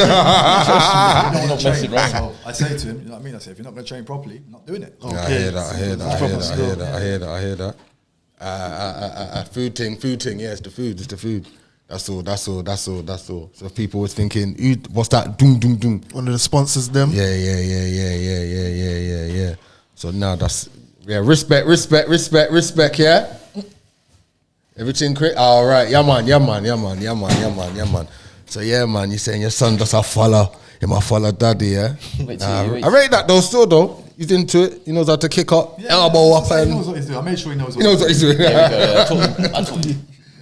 Not train. messing around. So I say to him, you know what I mean? I say, if you're not going to train properly, I'm not doing it. Yeah, I hear that. Food thing. Yeah, it's the food. That's all. So if people was thinking, what's that? Doom. One of the sponsors, them. Yeah. So now that's respect. Yeah. Everything correct. All right. Yeah, man. So yeah, man. You saying your son does a follow? Him a follow daddy, yeah. Wait. I rate that though. Still though, he's into it. He knows how to kick up, elbow up, He and knows what he's doing. I made sure he knows he knows what he's doing. There we go. I told you.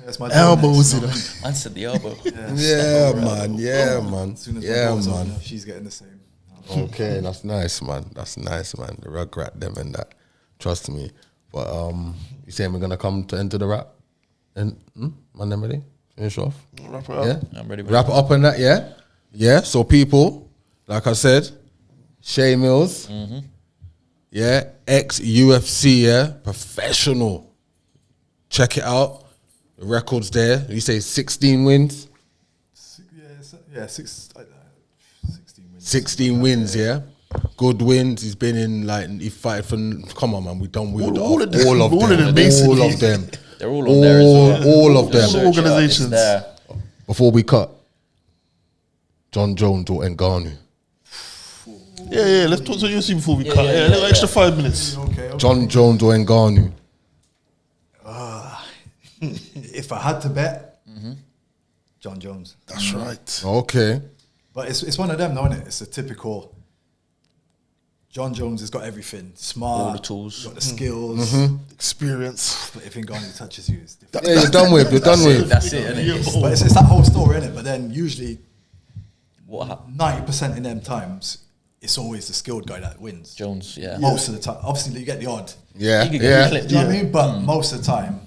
That's my Elbows, you know. I said the elbow. Yeah, man. As soon as Yeah, my ball's man. up, she's getting the same. Okay, that's nice, man. The Rugrat them and that. Trust me. But you saying we're gonna come to enter the rap? And man, them ready? Finish off. Wrap it up. Yeah, I'm ready. wrap it up on that. Yeah. So people, like I said, Shea Mills, yeah, ex-UFC, yeah, professional. Check it out. The record's there. You say 16 wins. 16 wins. 16 wins, yeah. Good wins. He's been in he fight for. Come on, man. We don't wield All it of off. them. All of them, basically. All of them. They're all on there as well. All of them. Search it up, Organizations. it's there. Before we cut, John Jones or Ngannou. Yeah. Let's talk to UFC before we cut. yeah, A little extra 5 minutes. Okay. John Jones or Ngannou. If I had to bet, John Jones. That's right. Okay. But it's one of them, though, isn't it? It's a typical. John Jones has got everything. Smart. All the tools. Got the skills. Experience. But if Ngannou touches you, it's different. Yeah, you're done with. You're done with. That's it, innit? But it's that whole story, innit? But then usually What happened? 90% in them times, it's always the skilled guy that wins. Jones, yeah. Most of the time. Obviously, you get the odd. Yeah, He could get yeah. clipped. Do you know what I mean? But most of the time,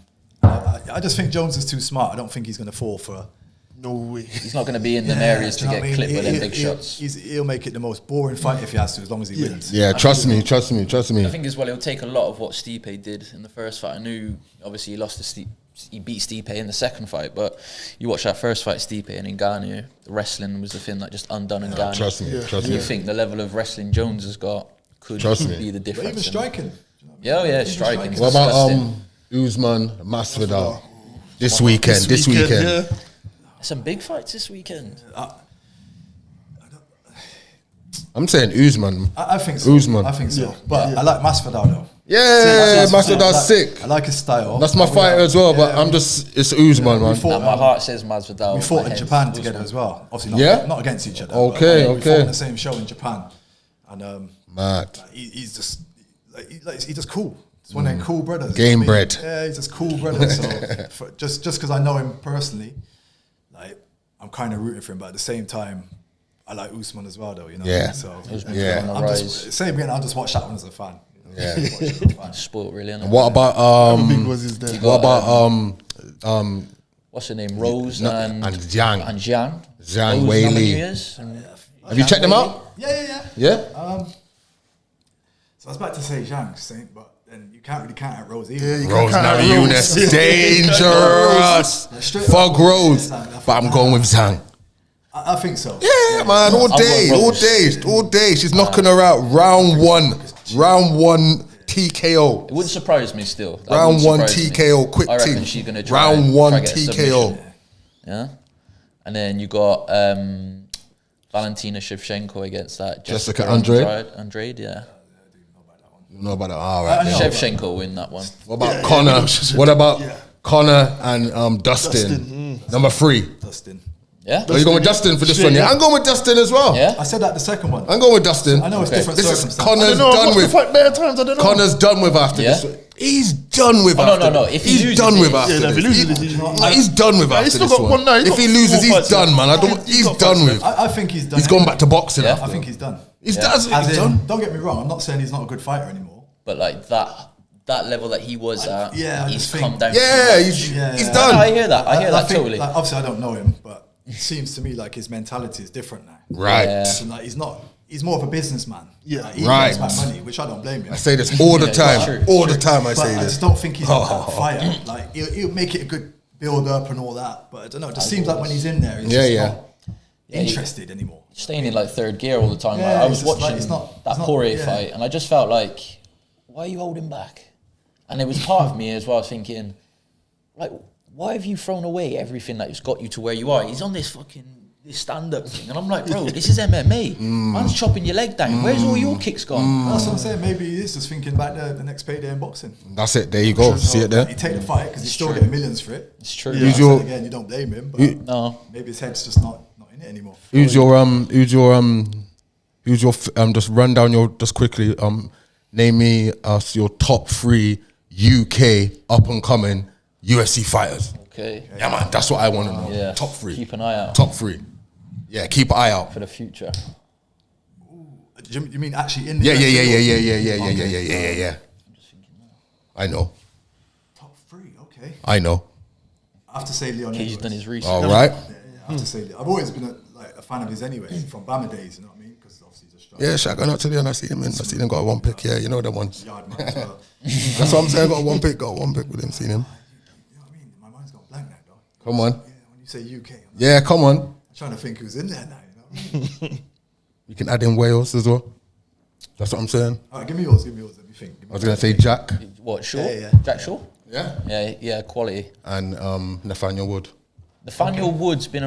I just think Jones is too smart. I don't think he's going to fall for. No way. He's not going to be in them areas to do you know get what I clipped mean? with them big shots. He'll make it the most boring fight if he has to, as long as he wins. Yeah, trust me. I think as well, he'll take a lot of what Stipe did in the first fight. I knew, obviously, he lost to Stipe. He beat Stipe in the second fight, but you watch that first fight, Stipe and Ngannou, the wrestling was the thing that just undone Ngannou. Trust me. Trust You me. think the level of wrestling Jones has got could Trust me. be the But difference. even striking. Yeah, yeah, striking. What about Disgusting. Usman, Masvidal? This weekend. Yeah. Some big fights this weekend. I'm saying Usman. I think so. Usman. I think so. Yeah. But I like Masvidal though. Yeah, See, Masvidal's sick. I like his style. That's my fighter as well, but I'm just, it's Usman, man. fought- Now, my heart says Masvidal. We fought my in head Japan says together Usman. as well. Obviously, not against each other. Okay, but, okay. We fought on the same show in Japan, and Mad. he's just he's just cool. He's one of them cool brothers. Game I mean, bred. Yeah, he's just cool brother. So just because I know him personally, like I'm kind of rooting for him, but at the same time, I like Usman as well, though. You know. Yeah. So Yeah. On the I'm rise. just same again. I'll just watch that one as a fan. You know, Yeah. watch it as a fan. Spoiled, really. Innit? What about How big was his there? what about What's her name? Rose No, and Zhang. And Zhang. Zhang Rose, Wei how many Li. years? Have you checked them out? Yeah. Yeah. So I was about to say Zhang, but then you can't really count out Rose either. Yeah, you Rose can't count Namajunas, Rose. dangerous. Straight Fog up. Rose, Zhang, but I'm going with Zhang. I think so. Yeah, man, all I've got day, Rose. all day. She's knocking her out. Round one TKO. It wouldn't surprise me still. That Round wouldn't one surprise me. TKO, quick I reckon thing. she's gonna try Round and one try get a TKO. submission. Yeah. And then you got Valentina Shevchenko against that Jessica Andrade? Andrade, yeah. You know about that? All right. then. Shevchenko will win that one. What about Yeah, Connor? yeah, yeah. What about Yeah. Connor and Dustin? Number 3. Dustin. Yeah. Are you going with Dustin for this Shea, one? Yeah, yeah. I'm going with Dustin as well. Yeah. I said that the second one. I'm going with Dustin. I know it's Okay. different This is circumstances. I Connor's don't know. done I've with. fight better times. I don't know. Connor's done with after Yeah? this. He's done with Oh, no, after. no, no. If he he's loses done with it- after Yeah, no, if he this. loses it, he's- He's done with Yeah, after he's still this got one. one now. He's If got he 4 loses, he's fights done, left. man. He's He's got done fights with. I think he's done. He's gone back to boxing Yeah. after. I think he's done. He's Yeah. done. As He's in, done. don't get me wrong. I'm not saying he's not a good fighter anymore. But like that level that he was at, yeah, I he's just come think- down. Yeah, too much. he's Yeah. done. I hear that. I hear that think, totally. like, obviously, I don't know him, but it seems to me like his mentality is different now. Right. Yeah. So, like, he's not. He's more of a businessman. Yeah. Like, he Right. makes my money, which I don't blame him. I say this all the Yeah, time. true, All the time I But say I this. just don't think he's like that fighter. Like he'll make it a good build up and all that. But I don't know. It just seems like when he's in there, he's Yeah, just yeah. not interested anymore. Staying in like third gear all the time. Yeah, Like, I was it's just like, watching it's not- that it's not- Poirier yeah. fight, and I just felt like, why are you holding back? And there was part of me as well thinking, like, why have you thrown away everything that's got you to where you are? He's on this stand-up thing, and I'm like, bro, this is MMA. Man's chopping your leg down. Where's all your kicks gone? That's what I'm saying. Maybe he is just thinking about the next payday in boxing. That's it. There you go. See it You there. take the fight because he's still true. getting millions for it. It's true. Who's But your- again, you don't blame him. But No. maybe his head's just not in it anymore. Who's your just run down your just quickly name me us your top 3 UK up and coming UFC fighters. Okay. Yeah, man, that's what I want to know. Yeah. Top 3. Keep an eye out Top 3. Yeah, keep an eye out. for the future. You mean actually in the Yeah. I know. top 3? Okay. I know. I have to say Leon. He's Edwards. done his research. All right. Yeah, I have to say I've always been a fan of his anyway from Bama days. You know what I mean? Because obviously he's a striker. Yeah, Shaq, I'm not to the end. I see him in. I seen him got a 1 pick. Yeah, you know the ones. Yard man as well. That's what I'm saying. Got a 1 pick. Got a 1 pick with him. Seen him. You know what I mean? My mind's gone blank now, dog. Come on. Yeah, when you say UK, I'm Yeah, come on. trying to think who's in there now. You know what I mean? You can add in Wales as well. That's what I'm saying. All right, give me yours. Let me think. I was gonna say Jack. What, Shaw? Yeah. Jack Shaw? Yeah. Yeah, quality. And Nathaniel Wood. Nathaniel Wood's been,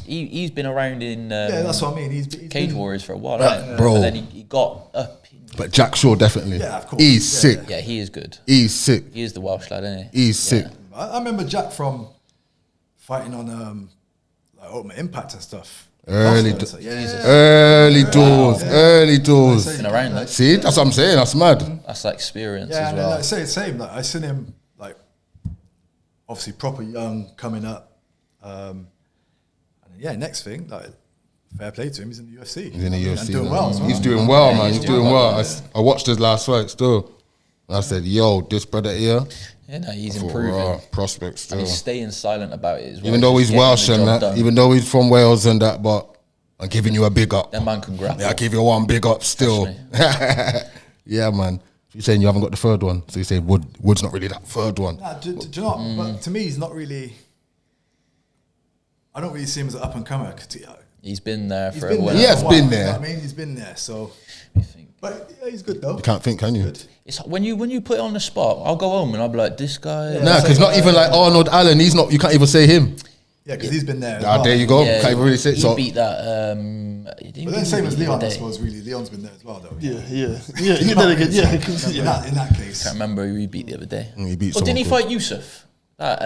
he's been around in Yeah, that's what I mean. He's Cage been- Warriors for a while, Yeah, right? bro. But then he got up. But Jack Shaw definitely. Yeah, of course. He's Yeah, sick. Yeah, he is good. He's sick. He is the Welsh lad, isn't he? He's sick. I remember Jack from fighting on Ultimate Impact and stuff. Early Lost them, early doors. Been around, like, See, that's what I'm saying. That's mad. that's like experience Yeah, as and well. like I say the same. Like I seen him like obviously proper young coming up. And yeah, next thing, like fair play to him, he's in the UFC. He's in the UFC. And doing man. well as well. He's doing well, Yeah, man. he's He's doing doing well, well. I watched his last fight still. And I said, yo, this brother here, Yeah, no, he's I thought, improving. prospect still. And he's staying silent about it as well. Even though he's getting the Welsh and job that, done. even though he's from Wales and that, but I'm giving you a big up. That man can grapple. Yeah, I give you one big up still. Yeah, man. You're saying you haven't got the third one, so you say Wood's not really that third one. Nah, do you know what? But to me, he's not really. I don't really see him as an up and comer. He's been there He's for been a while. there. He has for a while, been you know there. what I mean, he's been there. So, I think. but yeah, he's good though. You can't think, can you? It's when you put it on the spot. I'll go home and I'll be like, this guy. Nah, because not even like Arnold Allen. He's not. You can't even say him. Yeah, because he's been there. as Ah, well. there you go. Yeah, Can't even really say. he So beat that. He didn't But then beat same him as the Leon, other I day. suppose. Really, Leon's been there as well, though. Yeah. He did it again. Yeah, In that case, Can't remember who he beat the other day. He beat Didn't he someone fight Yusuf? That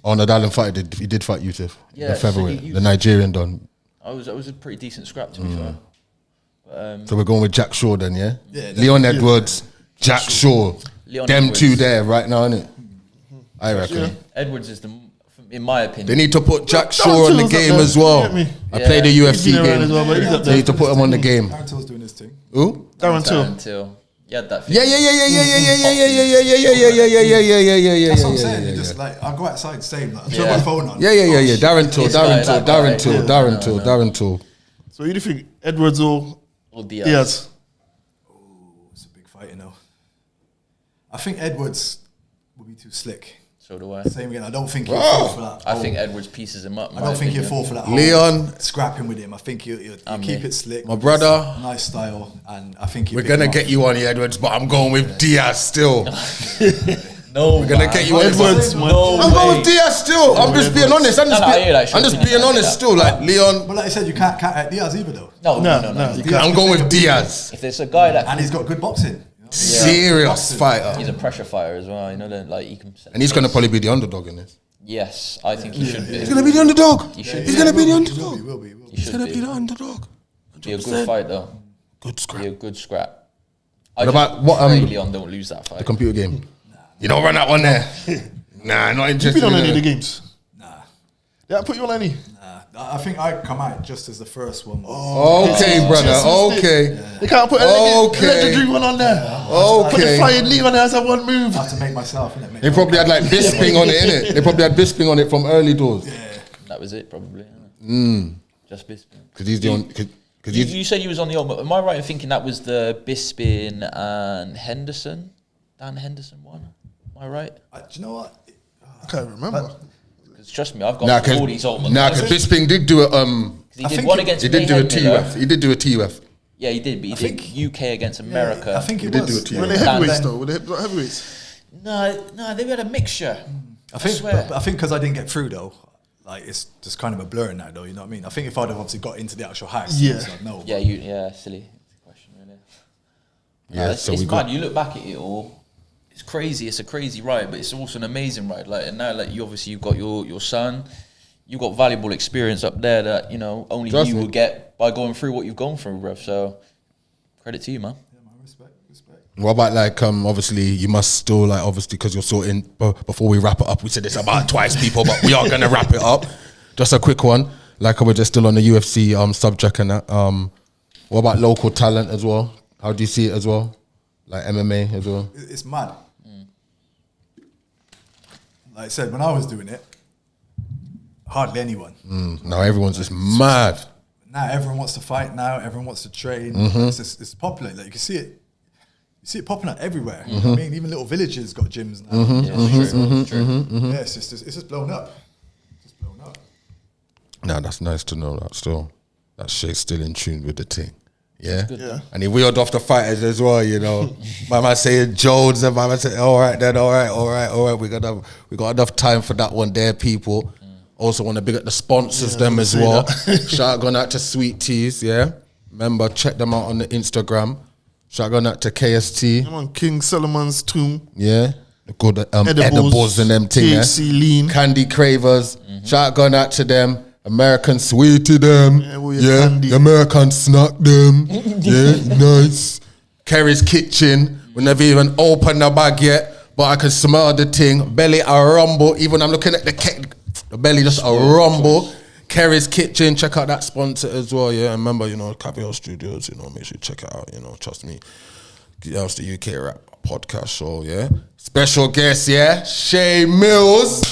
Arnold Allen fight. He did fight Yusuf. Yeah, The featherweight, so he- the Nigerian don. I was a pretty decent scrap to be fair. But, So we're going with Jack Shaw then, yeah. Yeah, Leon Edwards, Jack Shaw. Leon Them Edwards. two there right now, innit? I reckon. Edwards is in my opinion. They need to put Jack Shaw on the Till's up game there, as you well. get me? I played the Yeah. UFC He's been around game. as well, but he's up They there. need to put him on the game. Darren Till's doing his thing. Who? Darren Till. Until you had that. Yeah. That's what I'm saying. You just like I'll go outside, same. Like, I'll turn my phone on. Yeah. Darren Till. So who do you think, Edwards or Diaz. Diaz? It's a big fight, you know. I think Edwards will be too slick. So do I. Same again. I don't think he'll fall for that. I think Edwards pieces him up. in I my don't think he'll opinion. fall for that. whole Leon. scrapping with him. I think he'll keep it slick. My brother. Nice style, and I think We're gonna get you on the Edwards, but I'm going with Diaz still. No, We're gonna get you on Edwards, man. I'm going with Diaz still. I'm just being honest. I'm just being honest still. Like Leon, But like I said, you can't cut out Diaz either, though. No. No. I'm going with Diaz. If there's a guy that And he's got good boxing. You know? Serious fighter, he's a pressure fighter as well, you know, then like he can. and he's gonna probably be the underdog in this. Yes, I think he should be. He's gonna be the underdog. He should He's be. gonna be the He underdog. will be. He should He's gonna be. be the underdog. Be a good fight though. Good Be a scrap. good scrap. What about what? Pray Leon don't lose that fight. The computer game. You don't run that one there. Nah, not You interested. been on in any of the it. games? Yeah, I put you on any. I think I come out just as the first one. Okay, brother. Okay. They can't put a Okay. legendary one on there. Put the Okay. flying Leon as a one move. I have to make myself, innit? They probably had like Bisping on it, innit? They probably had Bisping on it from early doors. That was it, probably. Just Bisping. Because he's the only. Because You said he was on the old. Am I right in thinking that was the Bisping and Henderson? Dan Henderson one? Am I right? Do you know what? I can't remember. Because trust me, I've got all these old ones. because Bisping did do a He did one against he did do a Mayhem Miller. TUF. He did do a TUF. Yeah, he did, but he did UK against America. I think He it did was. do a TUF. Were they Dan- heavyweights though? Were they not heavyweights? No, they had a mixture. I think, swear. but I think because I didn't get through though, like it's just kind of a blur now though. You know what I mean? I think if I'd have obviously got into the actual house, Yeah. I'd know. Yeah, silly question, really. Yeah, it's so we mad. got. You look back at it all. It's crazy. It's a crazy ride, but it's also an amazing ride. Like, and now, like, you've got your son. You've got valuable experience up there that only Trust you me. will get by going through what you've gone through, bruv. So, credit to you, man. Yeah, man, respect. What about like obviously you must still like obviously because you're sorting before we wrap it up. We said this about twice, people, but we are gonna wrap it up. Just a quick one. Like we're just still on the UFC subject and that. What about local talent as well? How do you see it as well? Like MMA as well. It's mad. Like I said, when I was doing it, hardly anyone. Now everyone's just mad. Now everyone wants to fight. Now everyone wants to train. It's popular. Like you can see it. You see it popping up everywhere. You know what I mean, even little villages got gyms now. Yeah, true. Yeah, it's just blown up. Just blown up. Nah, that's nice to know that still. That Shea's still in tune with the thing. Yeah. Yeah. And he wheeled off the fighters as well, My man saying Jones and my man saying, all right, we got enough time for that one there, people. Also want to big up the sponsors them as well. Shout out going out to Sweet Teas, yeah. Remember, check them out on the Instagram. Shout out going out to KST, I'm on King Solomon's Tomb. yeah. Good edibles and them things, THC lean. Candy Cravers. Shout out going out to them. American sweetie them. Yeah, all your candy. American snack them. Yeah, nice. Kerry's kitchen. We never even opened the bag yet, but I can smell the thing. Belly a rumble. Even I'm looking at the cake, the belly just a rumble. Kerry's kitchen. Check out that sponsor as well. Yeah, and remember, you know, Caviar Studios. You know, make sure you check it out. You know, trust me. That's the UK Rap Podcast show. Yeah, special guest. Yeah, Shea Mills.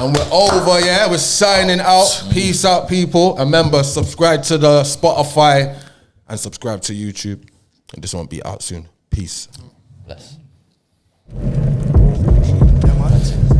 And we're over, yeah? We're signing out. Peace out, people. And remember, subscribe to the Spotify and subscribe to YouTube. And this won't be out soon. Peace. Bless. Yeah, man.